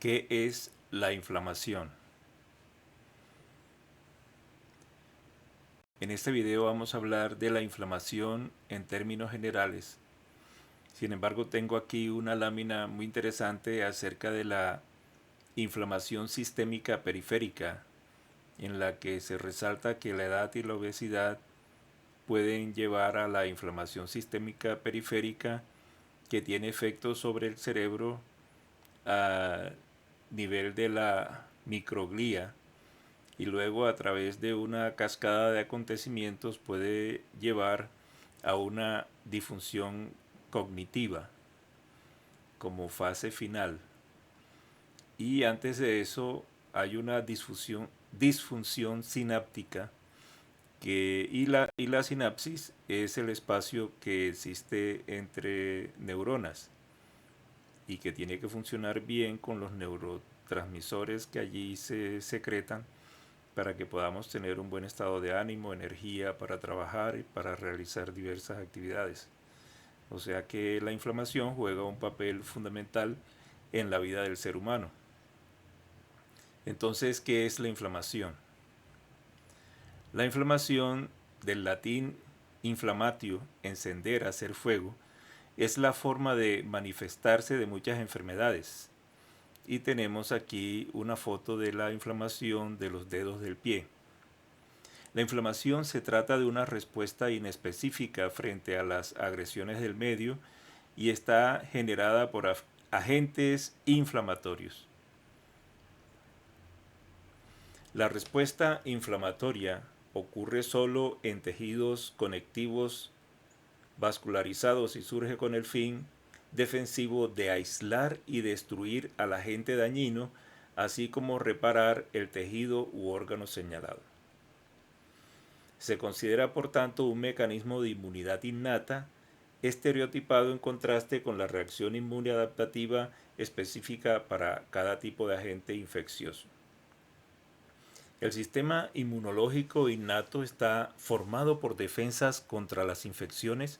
¿Qué es la inflamación? En este video vamos a hablar de la inflamación en términos generales. Sin embargo, tengo aquí una lámina muy interesante acerca de la inflamación sistémica periférica, en la que se resalta que la edad y la obesidad pueden llevar a la inflamación sistémica periférica, que tiene efectos sobre el cerebro a nivel de la microglía, y luego a través de una cascada de acontecimientos puede llevar a una disfunción cognitiva como fase final. Y antes de eso hay una disfunción sináptica y la sinapsis es el espacio que existe entre neuronas y que tiene que funcionar bien con los neurotransmisores que allí se secretan para que podamos tener un buen estado de ánimo, energía para trabajar y para realizar diversas actividades. O sea que la inflamación juega un papel fundamental en la vida del ser humano. Entonces, ¿qué es la inflamación? La inflamación, del latín inflamatio, encender, hacer fuego, es la forma de manifestarse de muchas enfermedades. Y tenemos aquí una foto de la inflamación de los dedos del pie. La inflamación se trata de una respuesta inespecífica frente a las agresiones del medio y está generada por agentes inflamatorios. La respuesta inflamatoria ocurre solo en tejidos conectivos vascularizados y surge con el fin defensivo de aislar y destruir al agente dañino, así como reparar el tejido u órgano señalado. Se considera, por tanto, un mecanismo de inmunidad innata, estereotipado en contraste con la reacción inmune adaptativa específica para cada tipo de agente infeccioso. El sistema inmunológico innato está formado por defensas contra las infecciones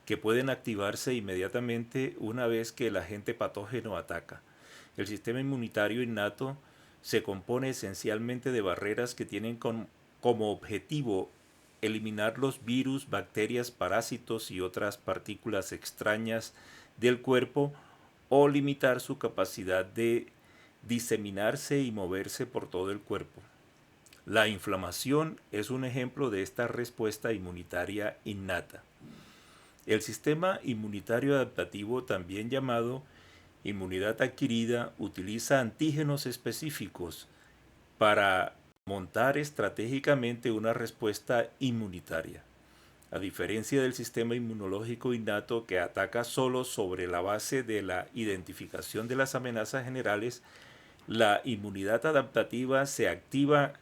que pueden activarse inmediatamente una vez que el agente patógeno ataca. El sistema inmunitario innato se compone esencialmente de barreras que tienen como objetivo eliminar los virus, bacterias, parásitos y otras partículas extrañas del cuerpo o limitar su capacidad de diseminarse y moverse por todo el cuerpo. La inflamación es un ejemplo de esta respuesta inmunitaria innata. El sistema inmunitario adaptativo, también llamado inmunidad adquirida, utiliza antígenos específicos para montar estratégicamente una respuesta inmunitaria. A diferencia del sistema inmunológico innato, que ataca solo sobre la base de la identificación de las amenazas generales, la inmunidad adaptativa se activa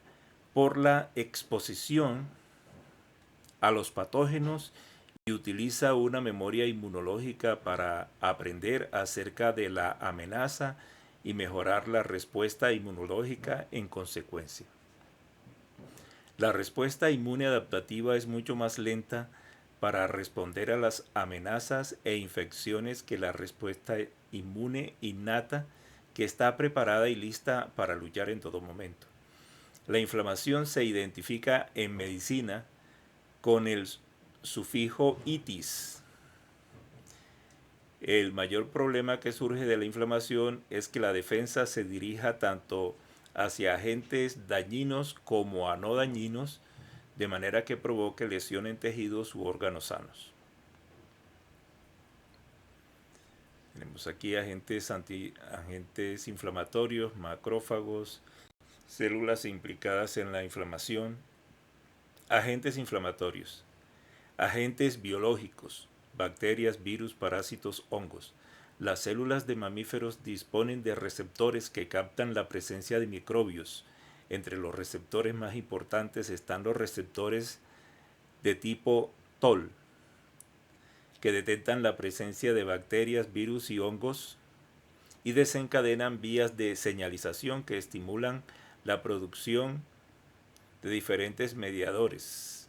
por la exposición a los patógenos y utiliza una memoria inmunológica para aprender acerca de la amenaza y mejorar la respuesta inmunológica en consecuencia. La respuesta inmune adaptativa es mucho más lenta para responder a las amenazas e infecciones que la respuesta inmune innata, que está preparada y lista para luchar en todo momento. La inflamación se identifica en medicina con el sufijo itis. El mayor problema que surge de la inflamación es que la defensa se dirija tanto hacia agentes dañinos como a no dañinos, de manera que provoque lesión en tejidos u órganos sanos. Tenemos aquí agentes inflamatorios, macrófagos, células implicadas en la inflamación, agentes inflamatorios, agentes biológicos, bacterias, virus, parásitos, hongos. Las células de mamíferos disponen de receptores que captan la presencia de microbios. Entre los receptores más importantes están los receptores de tipo TOL, que detectan la presencia de bacterias, virus y hongos y desencadenan vías de señalización que estimulan la producción de diferentes mediadores,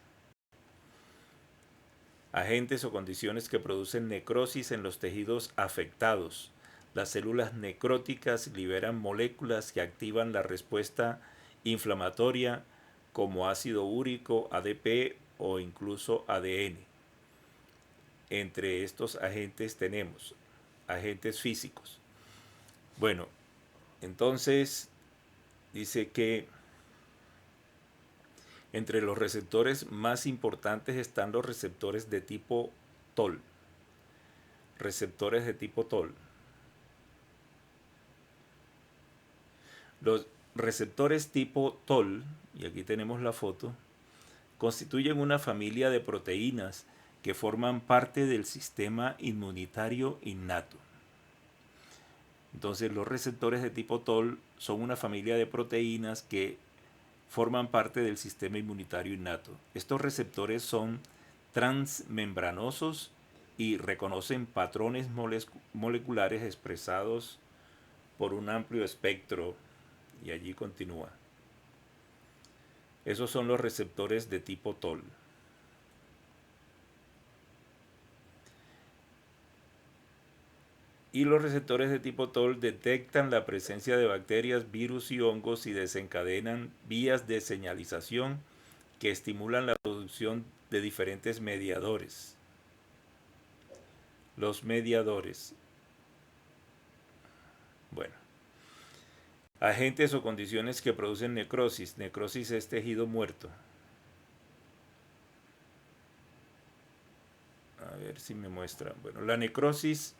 agentes o condiciones que producen necrosis en los tejidos afectados. Las células necróticas liberan moléculas que activan la respuesta inflamatoria como ácido úrico, ADP o incluso ADN. Entre estos agentes tenemos agentes físicos. Bueno, entonces dice que entre los receptores más importantes están los receptores de tipo TOL. Receptores de tipo TOL. Los receptores tipo TOL, y aquí tenemos la foto, constituyen una familia de proteínas que forman parte del sistema inmunitario innato. Entonces los receptores de tipo TOL son una familia de proteínas que forman parte del sistema inmunitario innato. Estos receptores son transmembranosos y reconocen patrones moleculares expresados por un amplio espectro, y allí continúa. Esos son los receptores de tipo TOL. Y los receptores de tipo TOL detectan la presencia de bacterias, virus y hongos y desencadenan vías de señalización que estimulan la producción de diferentes mediadores. Los mediadores. Bueno. Agentes o condiciones que producen necrosis. Necrosis es tejido muerto. A ver si me muestra. Bueno, la necrosis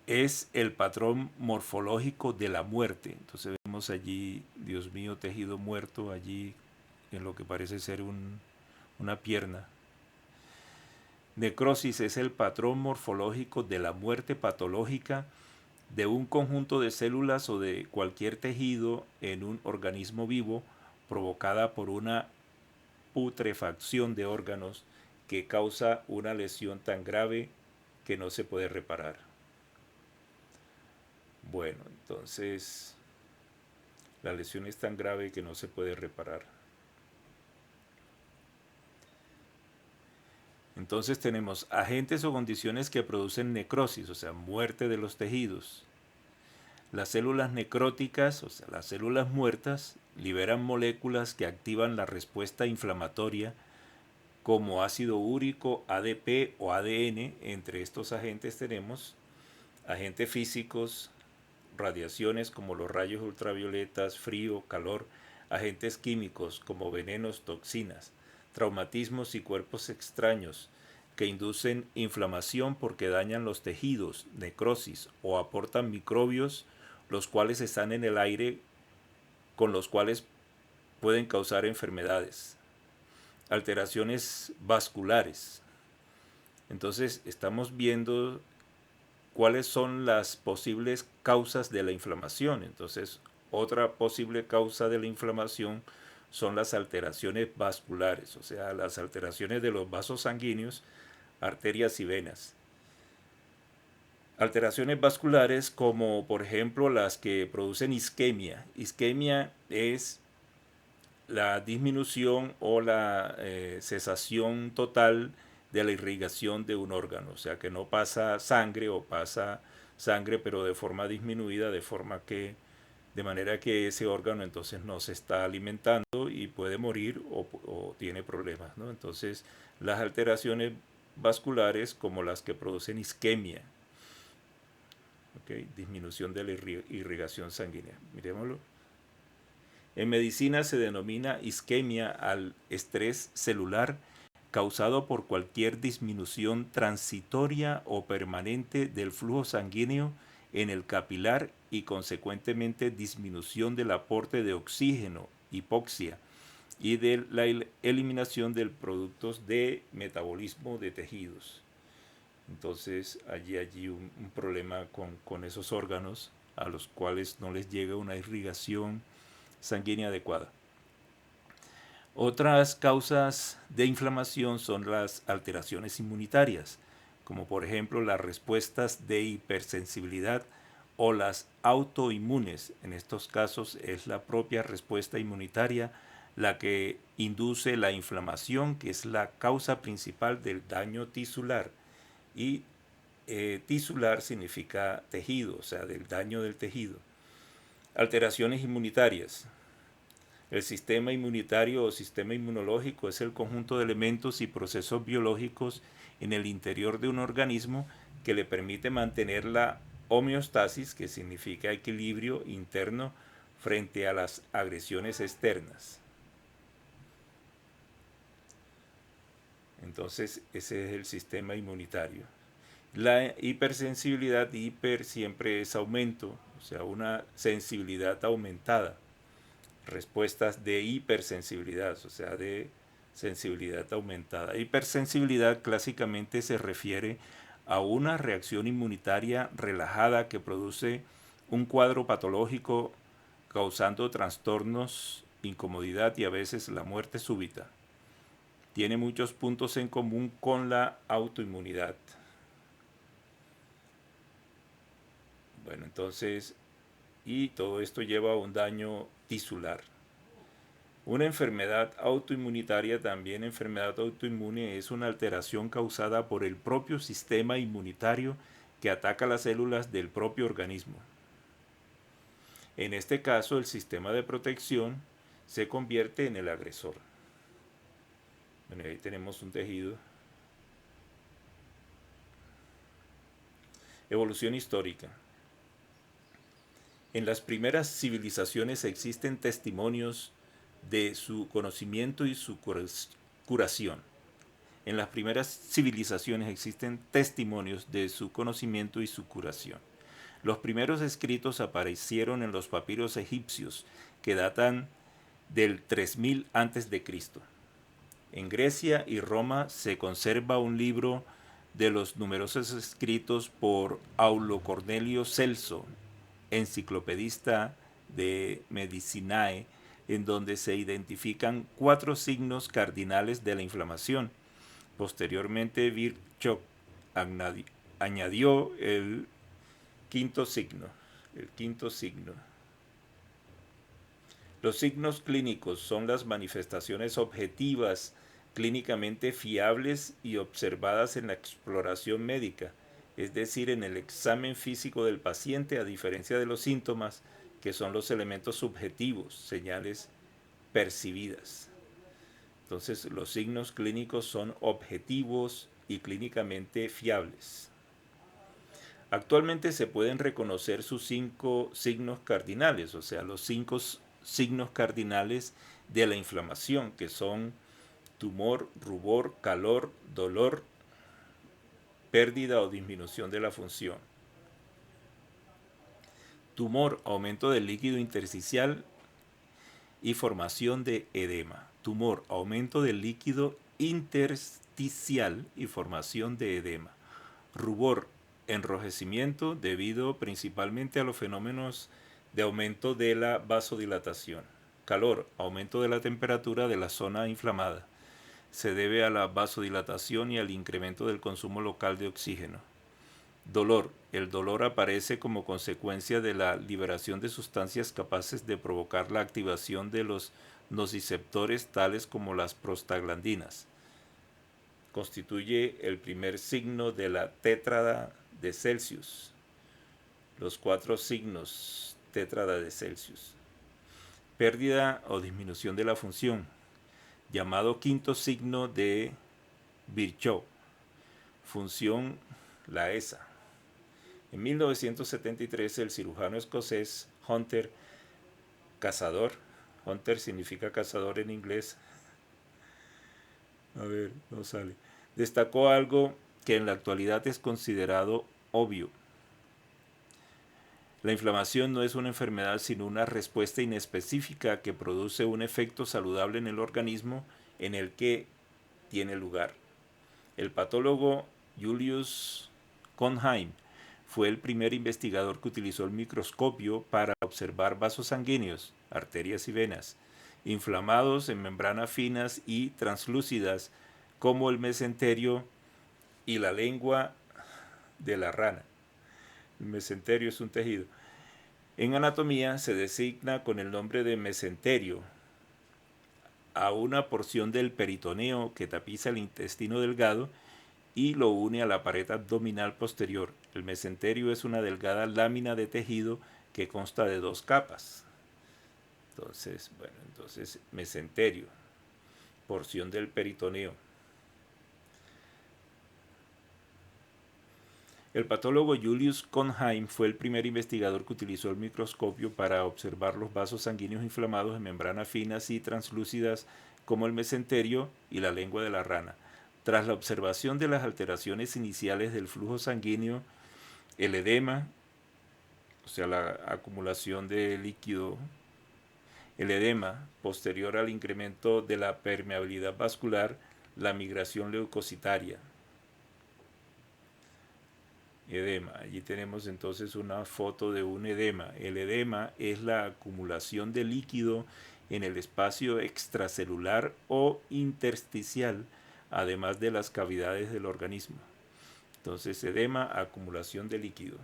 es el patrón morfológico de la muerte. Entonces vemos allí, Dios mío, tejido muerto allí en lo que parece ser una pierna. Necrosis es el patrón morfológico de la muerte patológica de un conjunto de células o de cualquier tejido en un organismo vivo provocada por una putrefacción de órganos que causa una lesión tan grave que no se puede reparar. Bueno, entonces la lesión es tan grave que no se puede reparar. Entonces tenemos agentes o condiciones que producen necrosis, o sea, muerte de los tejidos. Las células necróticas, o sea, las células muertas, liberan moléculas que activan la respuesta inflamatoria como ácido úrico, ADP o ADN. Entre estos agentes tenemos agentes físicos, radiaciones como los rayos ultravioletas, frío, calor, agentes químicos como venenos, toxinas, traumatismos y cuerpos extraños que inducen inflamación porque dañan los tejidos, necrosis o aportan microbios los cuales están en el aire con los cuales pueden causar enfermedades. Alteraciones vasculares. Entonces estamos viendo cuáles son las posibles causas de la inflamación. Entonces, otra posible causa de la inflamación son las alteraciones vasculares, o sea, las alteraciones de los vasos sanguíneos, arterias y venas. Alteraciones vasculares como por ejemplo las que producen isquemia. Isquemia es la disminución o la cesación total de la irrigación de un órgano, o sea que no pasa sangre o pasa sangre pero de forma disminuida, de manera que ese órgano entonces no se está alimentando y puede morir o tiene problemas, ¿no? Entonces las alteraciones vasculares como las que producen isquemia, ¿okay? Disminución de la irrigación sanguínea, miremoslo. En medicina se denomina isquemia al estrés celular causado por cualquier disminución transitoria o permanente del flujo sanguíneo en el capilar y consecuentemente disminución del aporte de oxígeno, hipoxia y de la eliminación de productos de metabolismo de tejidos. Entonces allí un problema con esos órganos a los cuales no les llega una irrigación sanguínea adecuada. Otras causas de inflamación son las alteraciones inmunitarias, como por ejemplo las respuestas de hipersensibilidad o las autoinmunes. En estos casos es la propia respuesta inmunitaria la que induce la inflamación, que es la causa principal del daño tisular, y Tisular significa tejido, o sea, del daño del tejido. Alteraciones inmunitarias. El sistema inmunitario o sistema inmunológico es el conjunto de elementos y procesos biológicos en el interior de un organismo que le permite mantener la homeostasis, que significa equilibrio interno frente a las agresiones externas. Entonces, ese es el sistema inmunitario. La hipersensibilidad, hiper siempre es aumento, o sea, una sensibilidad aumentada. Respuestas de hipersensibilidad, o sea, de sensibilidad aumentada. Hipersensibilidad clásicamente se refiere a una reacción inmunitaria relajada que produce un cuadro patológico causando trastornos, incomodidad y a veces la muerte súbita. Tiene muchos puntos en común con la autoinmunidad. Bueno, entonces, y todo esto lleva a un daño tisular. Una enfermedad autoinmunitaria, también enfermedad autoinmune, es una alteración causada por el propio sistema inmunitario que ataca las células del propio organismo. En este caso, el sistema de protección se convierte en el agresor. Bueno, ahí tenemos un tejido. Evolución histórica. En las primeras civilizaciones existen testimonios de su conocimiento y su curación. En las primeras civilizaciones existen testimonios de su conocimiento y su curación. Los primeros escritos aparecieron en los papiros egipcios, que datan del 3000 a.C. En Grecia y Roma se conserva un libro de los numerosos escritos por Aulo Cornelio Celso, enciclopedista de Medicinae, en donde se identifican 4 signos cardinales de la inflamación. Posteriormente, Virchow añadió el quinto signo. Los signos clínicos son las manifestaciones objetivas, clínicamente fiables y observadas en la exploración médica, es decir, en el examen físico del paciente, a diferencia de los síntomas, que son los elementos subjetivos, señales percibidas. Entonces, los signos clínicos son objetivos y clínicamente fiables. Actualmente se pueden reconocer sus 5 signos cardinales, o sea, los 5 signos cardinales de la inflamación, que son tumor, rubor, calor, dolor, pérdida o disminución de la función. Tumor, aumento del líquido intersticial y formación de edema. Tumor, aumento del líquido intersticial y formación de edema. Rubor, enrojecimiento debido principalmente a los fenómenos de aumento de la vasodilatación. Calor, aumento de la temperatura de la zona inflamada. Se debe a la vasodilatación y al incremento del consumo local de oxígeno. Dolor. El dolor aparece como consecuencia de la liberación de sustancias capaces de provocar la activación de los nociceptores tales como las prostaglandinas. Constituye el primer signo de la tétrada de Celsius. Los 4 signos tétrada de Celsius. Pérdida o disminución de la función, llamado quinto signo de Virchow. Función, la ESA. En 1973, el cirujano escocés Hunter Cazador, Hunter significa cazador en inglés, no sale, destacó algo que en la actualidad es considerado obvio. La inflamación no es una enfermedad sino una respuesta inespecífica que produce un efecto saludable en el organismo en el que tiene lugar. El patólogo Julius Cohnheim fue el primer investigador que utilizó el microscopio para observar vasos sanguíneos, arterias y venas, inflamados en membranas finas y translúcidas como el mesenterio y la lengua de la rana. El mesenterio es un tejido. En anatomía se designa con el nombre de mesenterio a una porción del peritoneo que tapiza el intestino delgado y lo une a la pared abdominal posterior. El mesenterio es una delgada lámina de tejido que consta de 2 capas. Entonces, bueno, mesenterio, porción del peritoneo. El patólogo Julius Cohnheim fue el primer investigador que utilizó el microscopio para observar los vasos sanguíneos inflamados en membranas finas y translúcidas como el mesenterio y la lengua de la rana. Tras la observación de las alteraciones iniciales del flujo sanguíneo, el edema, o sea, la acumulación de líquido, el edema posterior al incremento de la permeabilidad vascular, la migración leucocitaria. Edema. Allí tenemos entonces una foto de un edema. El edema es la acumulación de líquido en el espacio extracelular o intersticial, además de las cavidades del organismo. Entonces, edema, acumulación de líquido.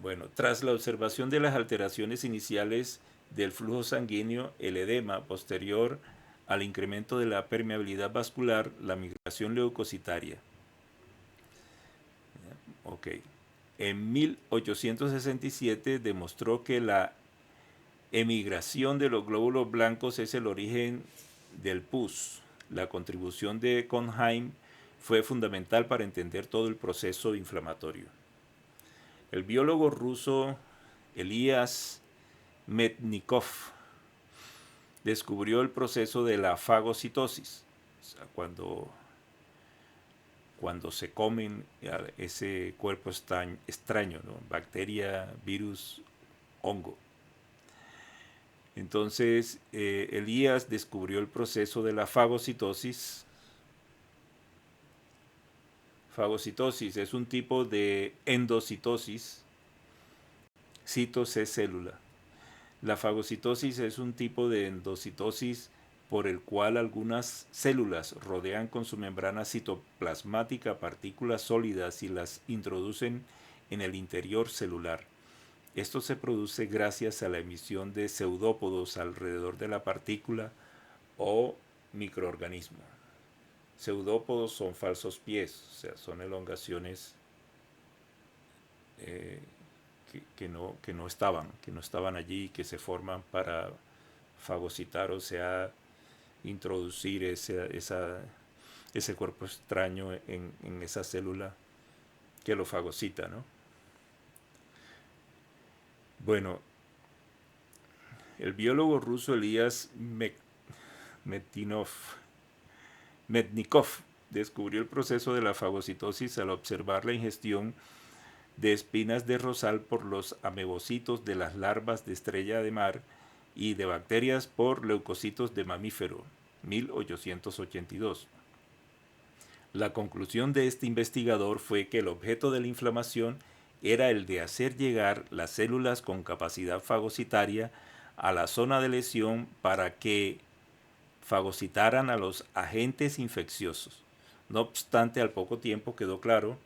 Bueno, tras la observación de las alteraciones iniciales del flujo sanguíneo, el edema posterior al incremento de la permeabilidad vascular, la migración leucocitaria. Ok. En 1867 demostró que la emigración de los glóbulos blancos es el origen del pus. La contribución de Cohnheim fue fundamental para entender todo el proceso inflamatorio. El biólogo ruso Elias Mednikov descubrió el proceso de la fagocitosis, o sea, cuando se comen ese cuerpo extraño, ¿no? Bacteria, virus, hongo. Entonces, Elías descubrió el proceso de la fagocitosis. Fagocitosis es un tipo de endocitosis. Citos es célula. La fagocitosis es un tipo de endocitosis por el cual algunas células rodean con su membrana citoplasmática partículas sólidas y las introducen en el interior celular. Esto se produce gracias a la emisión de pseudópodos alrededor de la partícula o microorganismo. Pseudópodos son falsos pies, o sea, son elongaciones que no estaban allí, que se forman para fagocitar, o sea, introducir ese cuerpo extraño en esa célula que lo fagocita, ¿no? Bueno, el biólogo ruso Elias Mednikov descubrió el proceso de la fagocitosis al observar la ingestión de espinas de rosal por los amebocitos de las larvas de estrella de mar y de bacterias por leucocitos de mamífero, 1882. La conclusión de este investigador fue que el objeto de la inflamación era el de hacer llegar las células con capacidad fagocitaria a la zona de lesión para que fagocitaran a los agentes infecciosos. No obstante, al poco tiempo quedó claro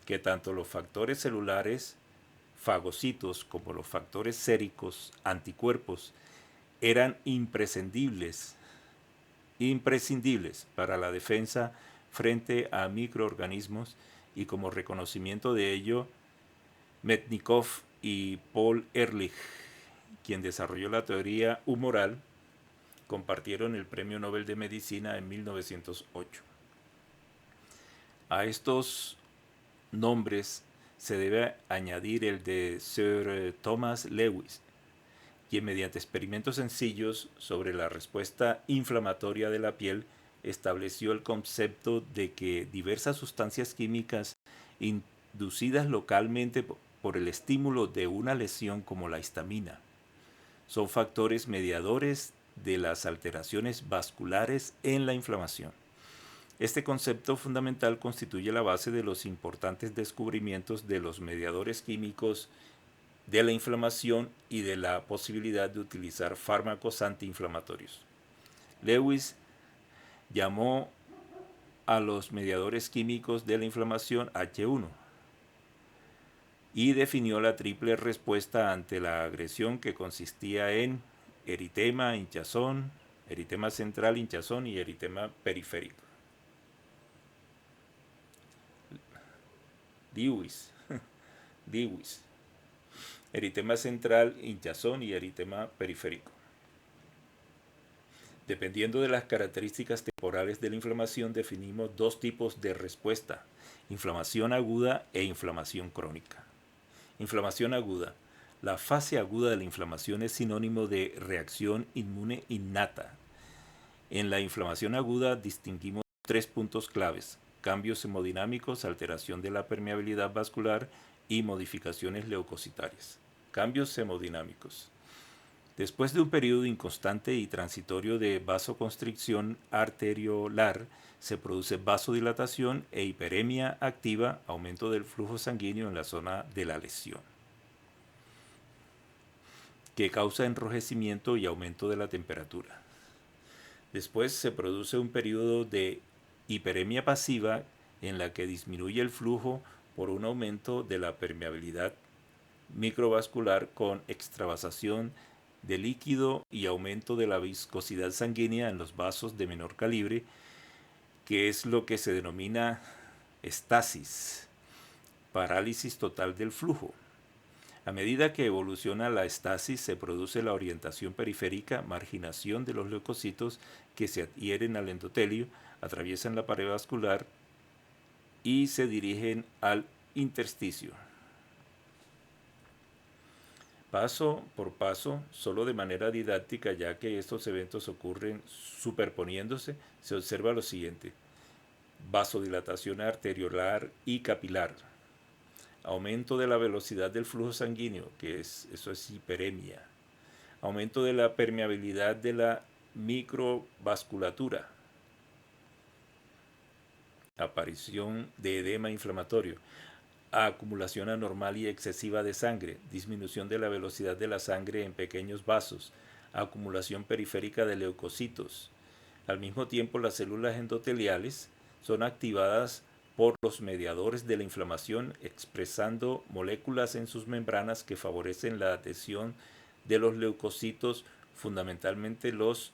que tanto los factores celulares fagocitos como los factores séricos anticuerpos eran imprescindibles para la defensa frente a microorganismos, y como reconocimiento de ello, Mednikov y Paul Ehrlich, quien desarrolló la teoría humoral, compartieron el Premio Nobel de Medicina en 1908. A estos nombres se debe añadir el de Sir Thomas Lewis, quien mediante experimentos sencillos sobre la respuesta inflamatoria de la piel estableció el concepto de que diversas sustancias químicas inducidas localmente por el estímulo de una lesión, como la histamina, son factores mediadores de las alteraciones vasculares en la inflamación. Este concepto fundamental constituye la base de los importantes descubrimientos de los mediadores químicos de la inflamación y de la posibilidad de utilizar fármacos antiinflamatorios. Lewis llamó a los mediadores químicos de la inflamación H1 y definió la triple respuesta ante la agresión, que consistía en eritema, hinchazón eritema central, hinchazón y eritema periférico. Lewis, Lewis. Eritema central, hinchazón y eritema periférico. Dependiendo de las características temporales de la inflamación, definimos dos tipos de respuesta: inflamación aguda e inflamación crónica. Inflamación aguda. La fase aguda de la inflamación es sinónimo de reacción inmune innata. En la inflamación aguda distinguimos tres puntos claves: cambios hemodinámicos, alteración de la permeabilidad vascular y modificaciones leucocitarias. Cambios hemodinámicos. Después de un periodo inconstante y transitorio de vasoconstricción arteriolar, se produce vasodilatación e hiperemia activa, aumento del flujo sanguíneo en la zona de la lesión, que causa enrojecimiento y aumento de la temperatura. Después se produce un periodo de hiperemia pasiva en la que disminuye el flujo por un aumento de la permeabilidad microvascular con extravasación de líquido y aumento de la viscosidad sanguínea en los vasos de menor calibre, que es lo que se denomina estasis, parálisis total del flujo. A medida que evoluciona la estasis, se produce la orientación periférica, marginación de los leucocitos que se adhieren al endotelio, atraviesan la pared vascular y se dirigen al intersticio. Paso por paso, solo de manera didáctica, ya que estos eventos ocurren superponiéndose, se observa lo siguiente: vasodilatación arteriolar y capilar, aumento de la velocidad del flujo sanguíneo, eso es hiperemia, aumento de la permeabilidad de la microvasculatura, aparición de edema inflamatorio, acumulación anormal y excesiva de sangre, disminución de la velocidad de la sangre en pequeños vasos, acumulación periférica de leucocitos. Al mismo tiempo, las células endoteliales son activadas por los mediadores de la inflamación, expresando moléculas en sus membranas que favorecen la adhesión de los leucocitos, fundamentalmente los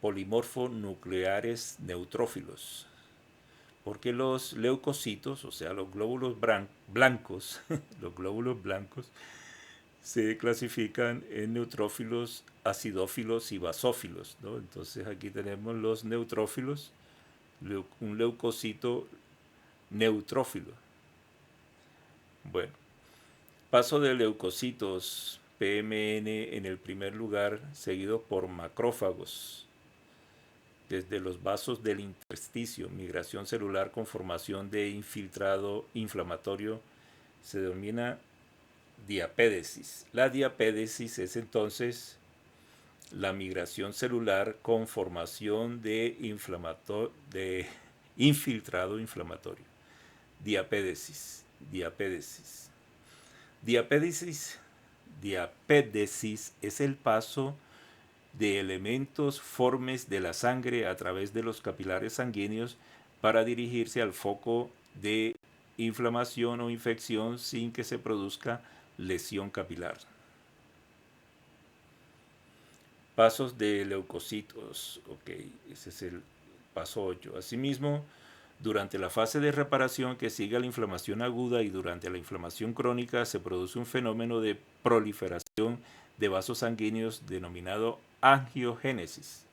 polimorfonucleares neutrófilos. Porque los leucocitos, o sea, los glóbulos blancos, los glóbulos blancos, se clasifican en neutrófilos, acidófilos y basófilos, ¿no? Entonces aquí tenemos los neutrófilos, un leucocito neutrófilo. Bueno, paso de leucocitos PMN en el primer lugar, seguido por macrófagos. Desde los vasos del intersticio, migración celular con formación de infiltrado inflamatorio, se denomina diapédesis. La diapédesis es entonces la migración celular con formación de infiltrado inflamatorio. Diapédesis, diapédesis. Diapédesis es el paso de elementos formes de la sangre a través de los capilares sanguíneos para dirigirse al foco de inflamación o infección sin que se produzca lesión capilar. Pasos de leucocitos, ok, ese es el paso 8. Asimismo, durante la fase de reparación que sigue a la inflamación aguda y durante la inflamación crónica se produce un fenómeno de proliferación de vasos sanguíneos denominado angiogénesis.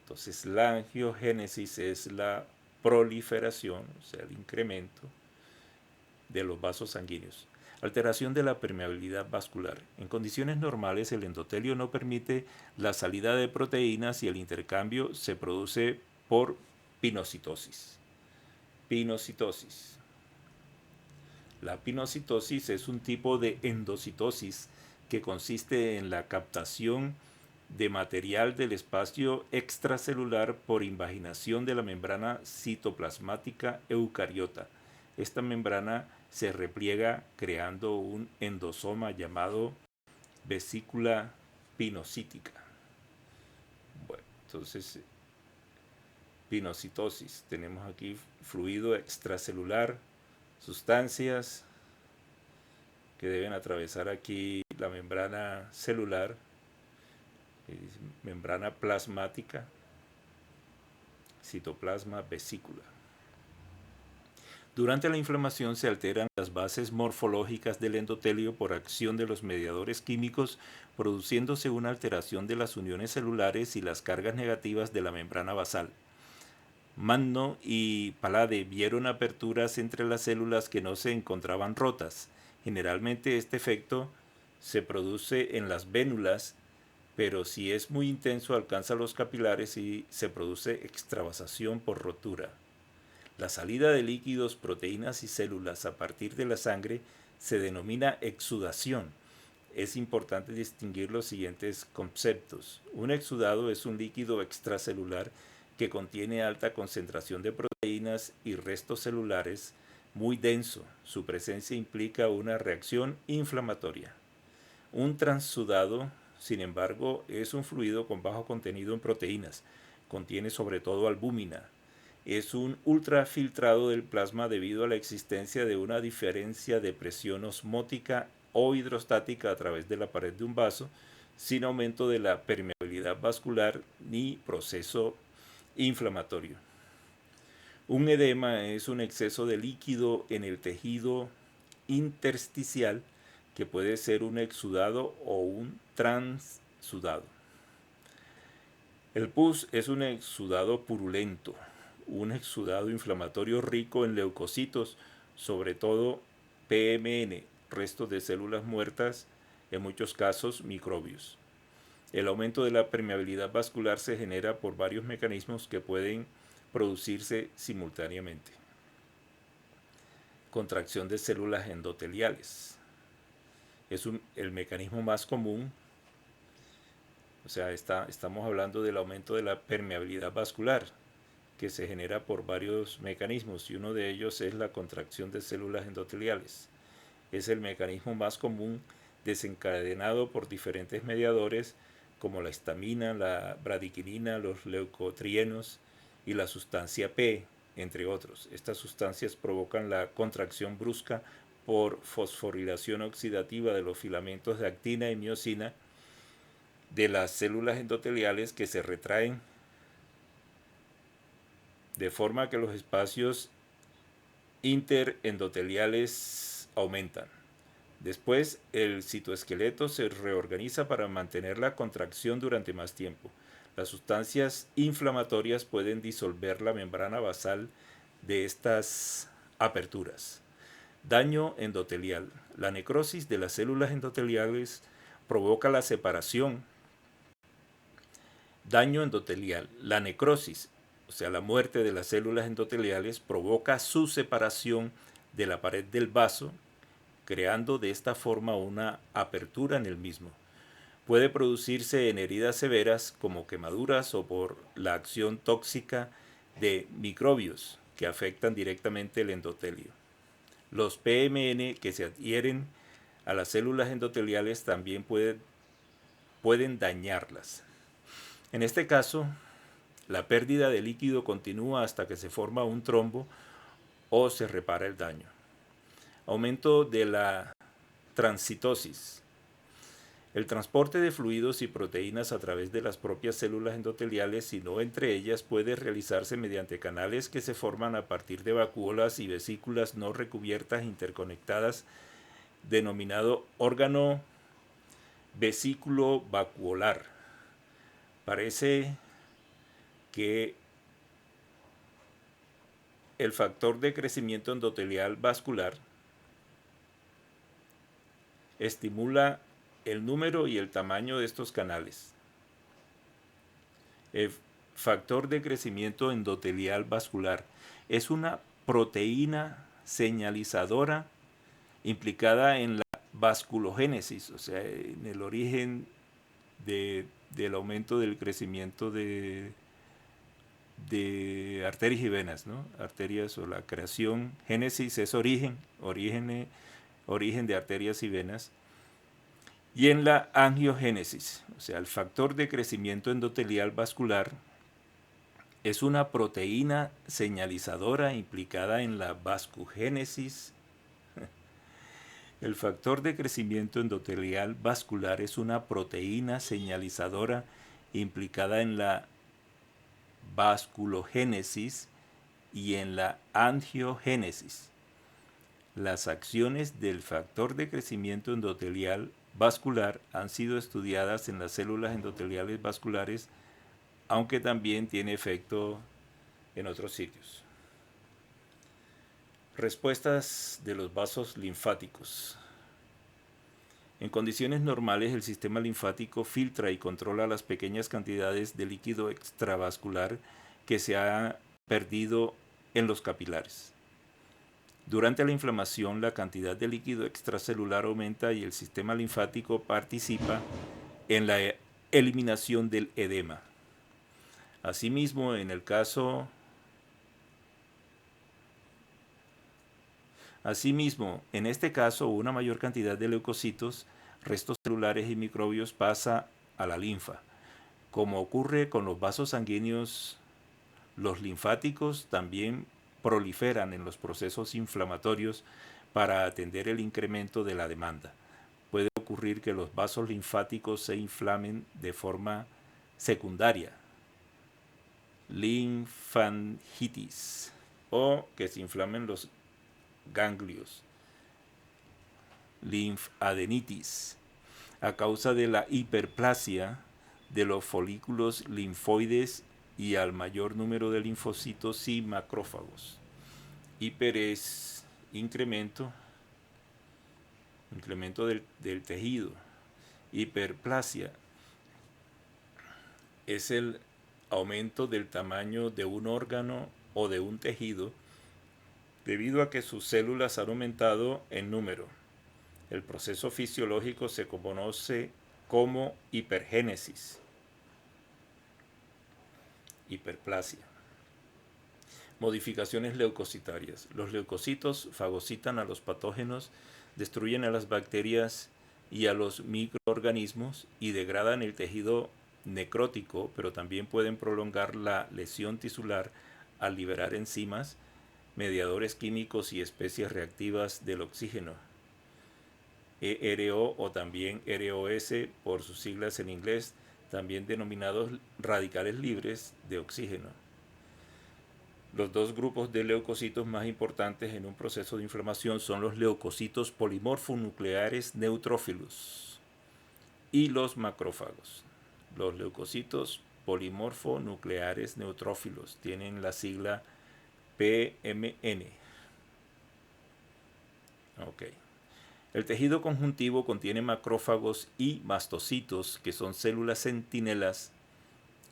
Entonces la angiogénesis es la proliferación, o sea, el incremento de los vasos sanguíneos. Alteración de la permeabilidad vascular. En condiciones normales el endotelio no permite la salida de proteínas y el intercambio se produce por pinocitosis. Pinocitosis. La pinocitosis es un tipo de endocitosis que consiste en la captación de material del espacio extracelular por invaginación de la membrana citoplasmática eucariota. Esta membrana se repliega creando un endosoma llamado vesícula pinocítica. Bueno, entonces, pinocitosis. Tenemos aquí fluido extracelular, sustancias que deben atravesar aquí la membrana celular, membrana plasmática, citoplasma, vesícula. Durante la inflamación se alteran las bases morfológicas del endotelio por acción de los mediadores químicos, produciéndose una alteración de las uniones celulares y las cargas negativas de la membrana basal. Manno y Pallade vieron aperturas entre las células que no se encontraban rotas. Generalmente este efecto se produce en las vénulas, pero si es muy intenso alcanza los capilares y se produce extravasación por rotura. La salida de líquidos, proteínas y células a partir de la sangre se denomina exudación. Es importante distinguir los siguientes conceptos. Un exudado es un líquido extracelular que contiene alta concentración de proteínas y restos celulares, muy denso. Su presencia implica una reacción inflamatoria. Un transudado, sin embargo, es un fluido con bajo contenido en proteínas. Contiene sobre todo albúmina. Es un ultrafiltrado del plasma debido a la existencia de una diferencia de presión osmótica o hidrostática a través de la pared de un vaso, sin aumento de la permeabilidad vascular ni proceso inflamatorio. Un edema es un exceso de líquido en el tejido intersticial que puede ser un exudado o un transudado. El pus es un exudado purulento, un exudado inflamatorio rico en leucocitos, sobre todo PMN, restos de células muertas, en muchos casos microbios. El aumento de la permeabilidad vascular se genera por varios mecanismos que pueden producirse simultáneamente. Contracción de células endoteliales. Es el mecanismo más común, o sea, estamos hablando del aumento de la permeabilidad vascular, que se genera por varios mecanismos, y uno de ellos es la contracción de células endoteliales. Es el mecanismo más común, desencadenado por diferentes mediadores como la histamina, la bradiquinina, los leucotrienos y la sustancia P, entre otros. Estas sustancias provocan la contracción brusca por fosforilación oxidativa de los filamentos de actina y miosina de las células endoteliales, que se retraen de forma que los espacios interendoteliales aumentan. Después, el citoesqueleto se reorganiza para mantener la contracción durante más tiempo. Las sustancias inflamatorias pueden disolver la membrana basal de estas aperturas. Daño endotelial. La necrosis de las células endoteliales provoca la separación. Daño endotelial. La necrosis, o sea, la muerte de las células endoteliales, provoca su separación de la pared del vaso, creando de esta forma una apertura en el mismo. Puede producirse en heridas severas como quemaduras o por la acción tóxica de microbios que afectan directamente el endotelio. Los PMN que se adhieren a las células endoteliales también pueden dañarlas. En este caso, la pérdida de líquido continúa hasta que se forma un trombo o se repara el daño. Aumento de la transcitosis. El transporte de fluidos y proteínas a través de las propias células endoteliales y no entre ellas puede realizarse mediante canales que se forman a partir de vacuolas y vesículas no recubiertas interconectadas, denominado órgano vesículo vacuolar. Parece que el factor de crecimiento endotelial vascular estimula el número y el tamaño de estos canales. El factor de crecimiento endotelial vascular es una proteína señalizadora implicada en la vasculogénesis, o sea, en el origen del aumento del crecimiento de arterias y venas, ¿no? Arterias, o la creación, génesis es origen de arterias y venas, y en la angiogénesis, o sea, el factor de crecimiento endotelial vascular es una proteína señalizadora implicada en la vascugénesis. El factor de crecimiento endotelial vascular es una proteína señalizadora implicada en la vasculogénesis y en la angiogénesis. Las acciones del factor de crecimiento endotelial vascular han sido estudiadas en las células endoteliales vasculares, aunque también tiene efecto en otros sitios. Respuestas de los vasos linfáticos. En condiciones normales, el sistema linfático filtra y controla las pequeñas cantidades de líquido extravascular que se ha perdido en los capilares. Durante la inflamación, la cantidad de líquido extracelular aumenta y el sistema linfático participa en la eliminación del edema. Asimismo, en este caso, una mayor cantidad de leucocitos, restos celulares y microbios pasa a la linfa. Como ocurre con los vasos sanguíneos, los linfáticos también proliferan en los procesos inflamatorios para atender el incremento de la demanda. Puede ocurrir que los vasos linfáticos se inflamen de forma secundaria, linfangitis, o que se inflamen los ganglios, linfadenitis, a causa de la hiperplasia de los folículos linfoides y al mayor número de linfocitos y macrófagos. Hiper es incremento del tejido. Hiperplasia es el aumento del tamaño de un órgano o de un tejido debido a que sus células han aumentado en número. El proceso fisiológico se conoce como hipergénesis. Hiperplasia. Modificaciones leucocitarias. Los leucocitos fagocitan a los patógenos, destruyen a las bacterias y a los microorganismos y degradan el tejido necrótico, pero también pueden prolongar la lesión tisular al liberar enzimas, mediadores químicos y especies reactivas del oxígeno. ERO o también ROS por sus siglas en inglés, también denominados radicales libres de oxígeno. Los dos grupos de leucocitos más importantes en un proceso de inflamación son los leucocitos polimorfonucleares neutrófilos y los macrófagos. Los leucocitos polimorfonucleares neutrófilos tienen la sigla PMN. Okay. El tejido conjuntivo contiene macrófagos y mastocitos, que son células centinelas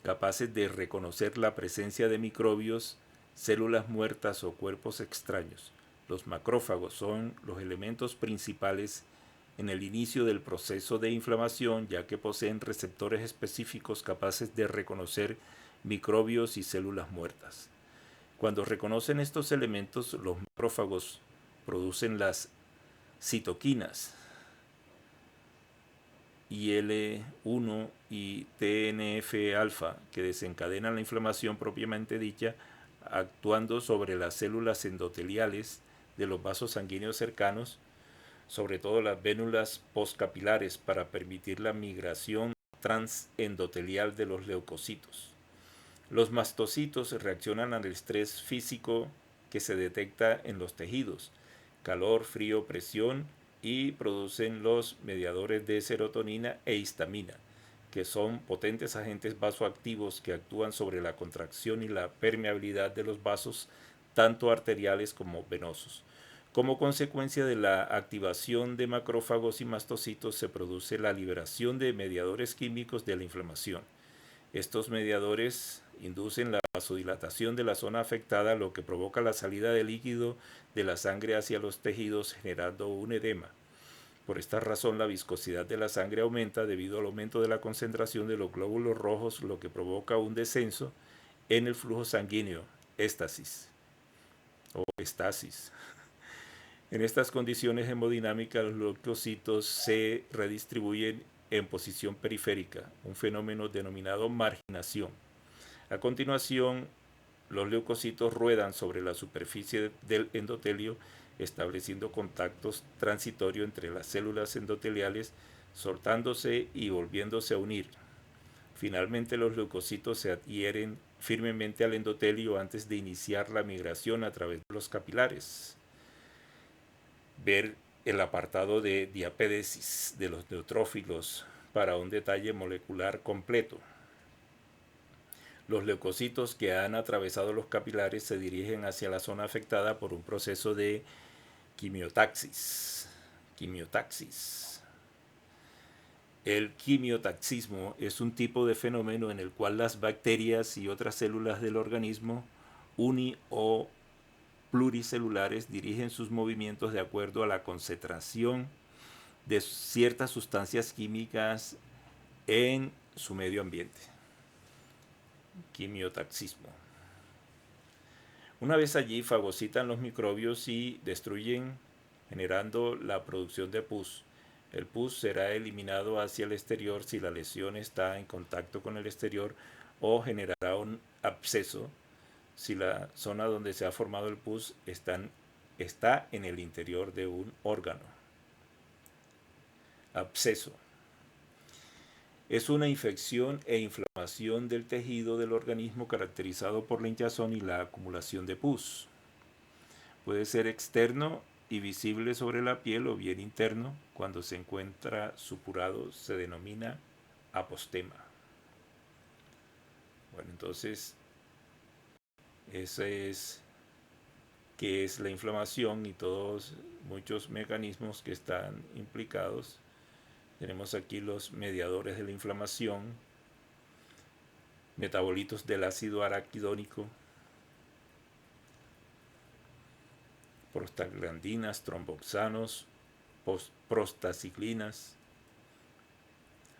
capaces de reconocer la presencia de microbios, células muertas o cuerpos extraños. Los macrófagos son los elementos principales en el inicio del proceso de inflamación, ya que poseen receptores específicos capaces de reconocer microbios y células muertas. Cuando reconocen estos elementos, los macrófagos producen las citoquinas IL-1 y TNF-alfa, que desencadenan la inflamación propiamente dicha, actuando sobre las células endoteliales de los vasos sanguíneos cercanos, sobre todo las vénulas postcapilares, para permitir la migración transendotelial de los leucocitos. Los mastocitos reaccionan al estrés físico que se detecta en los tejidos, calor, frío, presión, y producen los mediadores de serotonina e histamina, que son potentes agentes vasoactivos que actúan sobre la contracción y la permeabilidad de los vasos, tanto arteriales como venosos. Como consecuencia de la activación de macrófagos y mastocitos se produce la liberación de mediadores químicos de la inflamación. Estos mediadores inducen la vasodilatación de la zona afectada, lo que provoca la salida de líquido de la sangre hacia los tejidos, generando un edema. Por esta razón, la viscosidad de la sangre aumenta debido al aumento de la concentración de los glóbulos rojos, lo que provoca un descenso en el flujo sanguíneo, éstasis o estasis. En estas condiciones hemodinámicas, los leucocitos se redistribuyen en posición periférica, un fenómeno denominado marginación. A continuación, los leucocitos ruedan sobre la superficie del endotelio, estableciendo contactos transitorios entre las células endoteliales, soltándose y volviéndose a unir, Finalmente, los leucocitos se adhieren firmemente al endotelio antes de iniciar la migración a través de los capilares. Ver el apartado de diapédesis de los neutrófilos para un detalle molecular completo. Los leucocitos que han atravesado los capilares se dirigen hacia la zona afectada por un proceso de quimiotaxis. El quimiotaxismo es un tipo de fenómeno en el cual las bacterias y otras células del organismo uni- o pluricelulares dirigen sus movimientos de acuerdo a la concentración de ciertas sustancias químicas en su medio ambiente. Quimiotaxismo. Una vez allí, fagocitan los microbios y destruyen, generando la producción de pus. El pus será eliminado hacia el exterior si la lesión está en contacto con el exterior, o generará un absceso si la zona donde se ha formado el pus está en el interior de un órgano. Absceso. Es una infección e inflamación del tejido del organismo caracterizado por la hinchazón y la acumulación de pus. Puede ser externo y visible sobre la piel o bien interno. Cuando se encuentra supurado se denomina apostema. Bueno, entonces, esa es qué es la inflamación y muchos mecanismos que están implicados. Tenemos aquí los mediadores de la inflamación, metabolitos del ácido araquidónico, prostaglandinas, tromboxanos, prostaciclinas,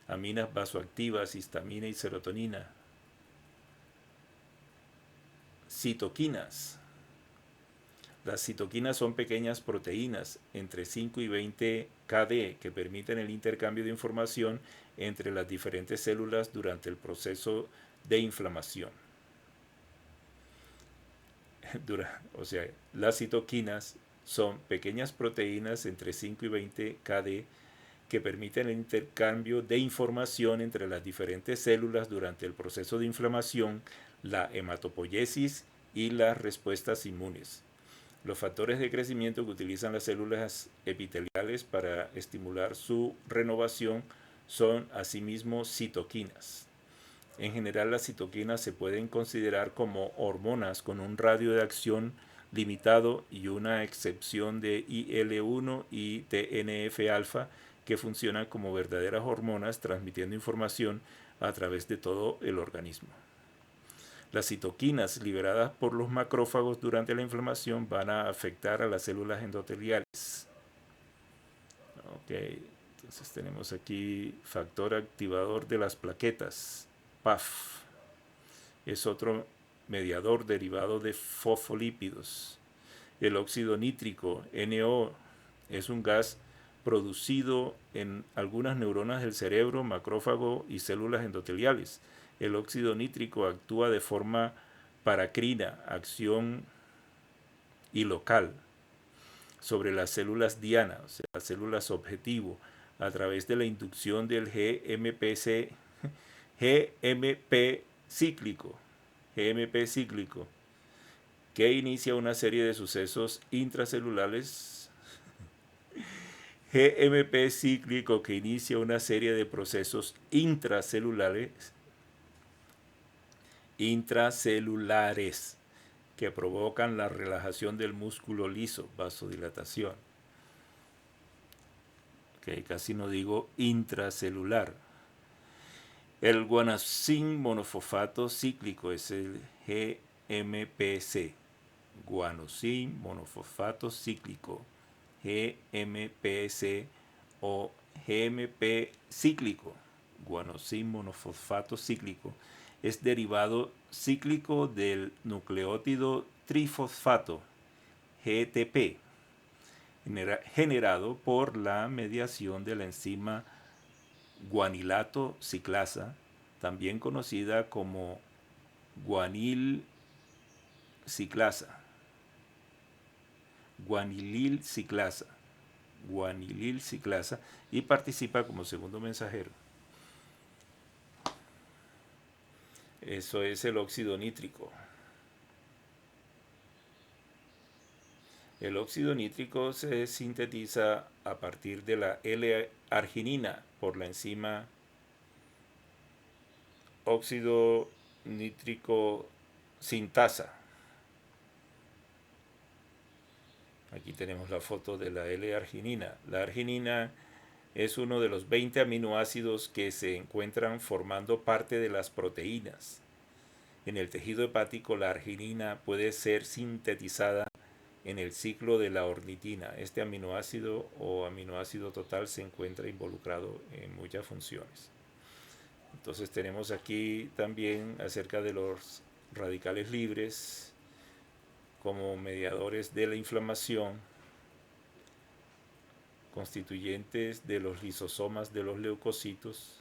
aminas vasoactivas, histamina y serotonina, citoquinas. Las citoquinas son pequeñas proteínas entre 5 y 20 kD que permiten el intercambio de información entre las diferentes células durante el proceso de inflamación. O sea, las citoquinas son pequeñas proteínas entre 5 y 20 kD que permiten el intercambio de información entre las diferentes células durante el proceso de inflamación, la hematopoiesis y las respuestas inmunes. Los factores de crecimiento que utilizan las células epiteliales para estimular su renovación son asimismo citoquinas. En general, las citoquinas se pueden considerar como hormonas con un radio de acción limitado y una excepción de IL-1 y TNF-alfa que funcionan como verdaderas hormonas transmitiendo información a través de todo el organismo. Las citoquinas liberadas por los macrófagos durante la inflamación van a afectar a las células endoteliales. Ok, entonces tenemos aquí factor activador de las plaquetas, PAF. Es otro mediador derivado de fosfolípidos. El óxido nítrico, NO, es un gas producido en algunas neuronas del cerebro, macrófago y células endoteliales. El óxido nítrico actúa de forma paracrina, acción y local, sobre las células diana, o sea, las células objetivo, a través de la inducción del GMP cíclico, que inicia una serie de sucesos intracelulares. GMP cíclico que inicia una serie de procesos intracelulares que provocan la relajación del músculo liso, vasodilatación. Okay, casi no digo intracelular. El guanosin monofosfato cíclico es el GMPC. Guanosin monofosfato cíclico, GMPC o GMP cíclico, guanosin monofosfato cíclico, es derivado cíclico del nucleótido trifosfato, GTP, generado por la mediación de la enzima guanilato ciclasa, también conocida como guanil ciclasa. Guanilil ciclasa, y participa como segundo mensajero. Eso es el óxido nítrico. El óxido nítrico se sintetiza a partir de la L-arginina por la enzima óxido nítrico sintasa. Aquí tenemos la foto de la L-arginina. La arginina es uno de los 20 aminoácidos que se encuentran formando parte de las proteínas. En el tejido hepático, la arginina puede ser sintetizada en el ciclo de la ornitina. Este aminoácido o aminoácido total se encuentra involucrado en muchas funciones. Entonces tenemos aquí también acerca de los radicales libres como mediadores de la inflamación, constituyentes de los lisosomas de los leucocitos.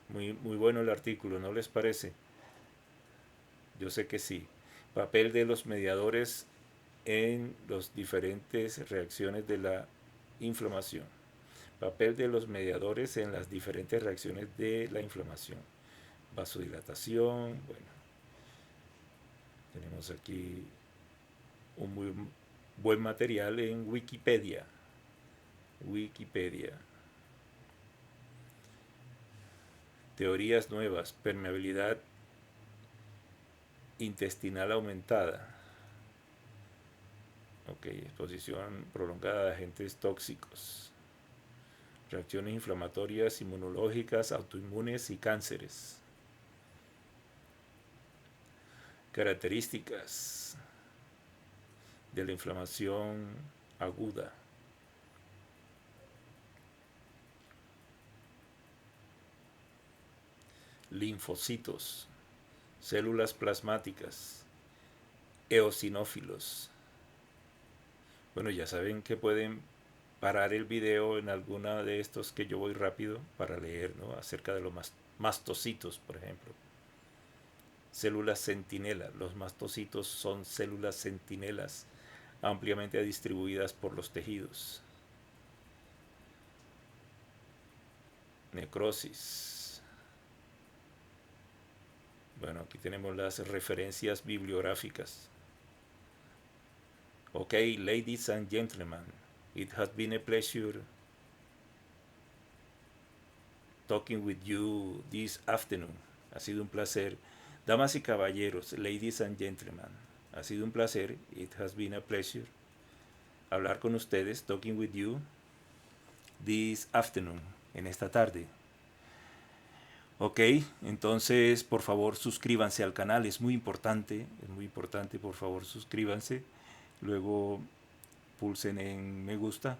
Muy bueno el artículo, ¿no les parece? Yo sé que sí. Papel de los mediadores en las diferentes reacciones de la inflamación. Papel de los mediadores en las diferentes reacciones de la inflamación. Vasodilatación, bueno. Tenemos aquí un muy buen material en Wikipedia. Teorías nuevas, permeabilidad intestinal aumentada. Ok, exposición prolongada de agentes tóxicos. Reacciones inflamatorias, inmunológicas, autoinmunes y cánceres. Características de la inflamación aguda. Linfocitos, células plasmáticas, eosinófilos. Bueno, ya saben que pueden parar el video en alguna de estos que yo voy rápido para leer, ¿no? Acerca de los mastocitos, por ejemplo. Células centinela. Los mastocitos son células centinelas ampliamente distribuidas por los tejidos. Necrosis. Bueno, aquí tenemos las referencias bibliográficas. Ok, ladies and gentlemen, it has been a pleasure talking with you this afternoon. Ha sido un placer. Damas y caballeros, ladies and gentlemen, ha sido un placer. It has been a pleasure hablar con ustedes, talking with you this afternoon, en esta tarde. Ok, entonces por favor suscríbanse al canal, es muy importante, por favor suscríbanse. Luego pulsen en me gusta,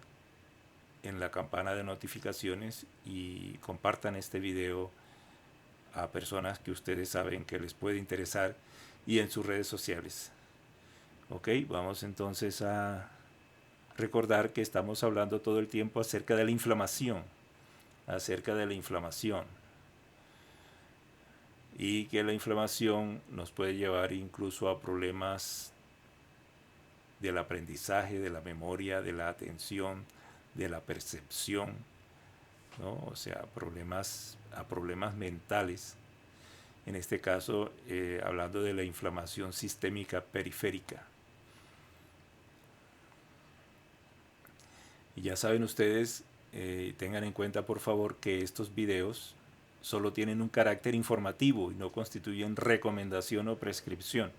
en la campana de notificaciones y compartan este video a personas que ustedes saben que les puede interesar y en sus redes sociales. Ok, vamos entonces a recordar que estamos hablando todo el tiempo acerca de la inflamación, y que la inflamación nos puede llevar incluso a problemas del aprendizaje, de la memoria, de la atención, de la percepción, ¿no? O sea, a problemas mentales. En este caso, hablando de la inflamación sistémica periférica. Y ya saben ustedes, tengan en cuenta por favor que estos videos solo tienen un carácter informativo y no constituyen recomendación o prescripción.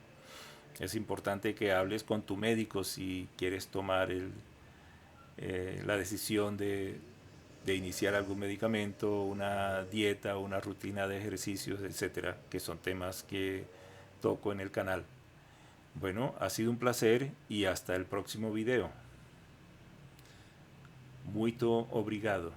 Es importante que hables con tu médico si quieres tomar la decisión de iniciar algún medicamento, una dieta, una rutina de ejercicios, etcétera, que son temas que toco en el canal. Bueno, ha sido un placer y hasta el próximo video. Muito obrigado.